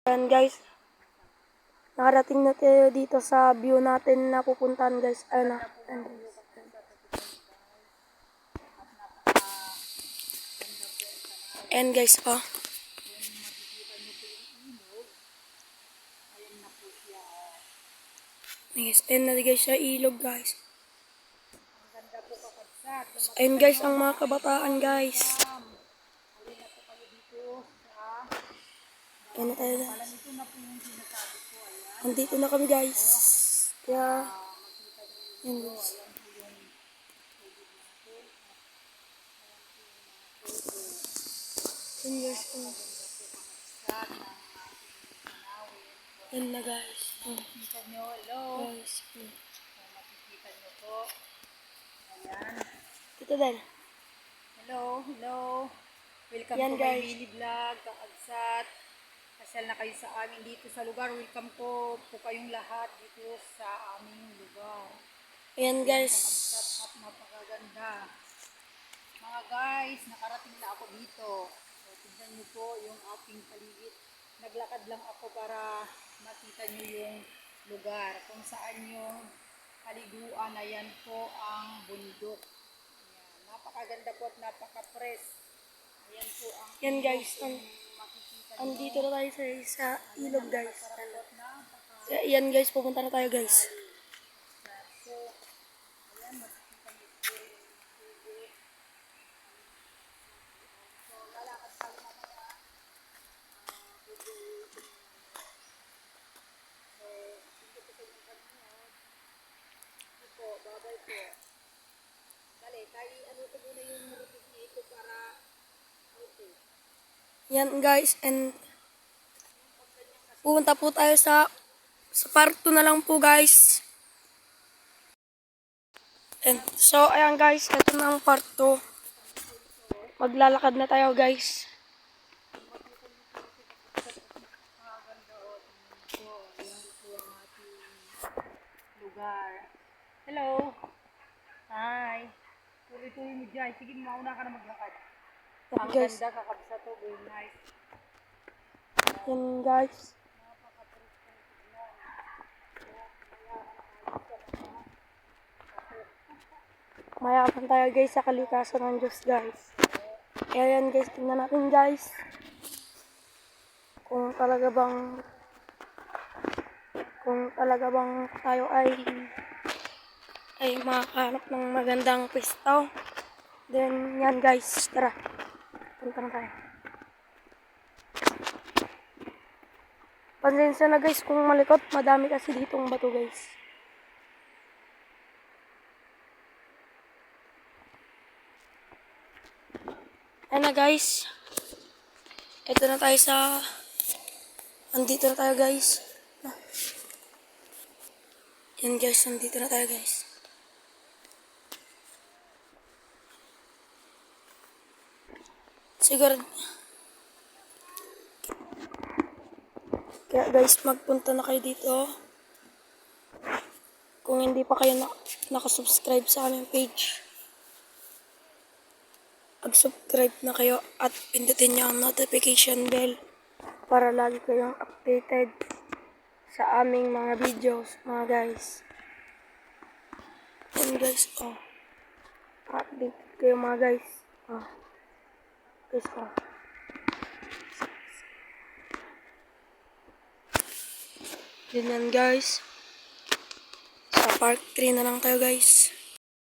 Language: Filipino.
Ayan guys, nakarating na tayo dito sa view natin na pupuntahan guys. Ayan na. Ayan guys, oh. Yes, ayan na guys sa ilog guys. Ayan guys ang mga kabataan guys. Ayan na tayo guys. Andito na kami guys. Kaya, ayan guys. Ayan guys, oh. Ayan na guys. Makikita nyo, hello. Guys, Makikita nyo po. Ayan. Tito Dan. Hello, hello. Welcome Yan, to guys. my mini vlog, Kaagsat. Kasyal na kayo sa amin dito sa lugar. Welcome po kayong lahat dito sa aming lugar. Ayan guys. Kaagsat at napakaganda. Mga guys, nakarating na ako dito. So, tignan nyo po yung ating paligid. Naglakad lang ako para makita nyo yung lugar. Kung saan yung paliguan na yan po ang bundok. Ayan. Napakaganda po at napaka-fresh. Ayan po ang Yan guys, makikita nyo. andito na tayo sa ilog guys. Napaka- Ayan guys, pupunta na tayo guys. So, ayan, makikita nyo po yung tubig. So, lalakad tayo mamaya. So, hindi po kayo panonood. Ito po, babay po. Dali, tayo ano ko muna yung routine niya ito para okay. Yan guys, and pupunta po tayo sa part 2 na lang po guys. And so ayan guys, ito na ang part 2. Maglalakad na tayo guys. Lugar. Hello. Hi. Tuloy-tuloy mo dyan. Sige, mauna ka na maglakad. Ang Okay, guys. ganda, kakabsa to. Very nice. Yan guys. Mayaman tayo guys sa kalikasan ng Diyos guys. Ayan guys, tingnan natin guys. Kung talaga bang tayo ay makahanap ng magandang pwesto. Then yan guys, tara. Punta na tayo. Pasensya na guys kung malikot, madami kasi ditong bato guys. Ayan na guys. Ito na tayo andito na tayo guys. Yan guys, andito na tayo guys. Siguro. Kaya guys, magpunta na kayo dito. Kung hindi pa kayo nakasubscribe sa aming page, mag-subscribe na kayo at pindutin nyo ang notification bell para lagi kayong updated sa aming mga videos, mga guys. And guys, oh. Update kayo mga guys. Oh. Guys, oh. Yun yan guys. Sa part 3 na lang tayo guys.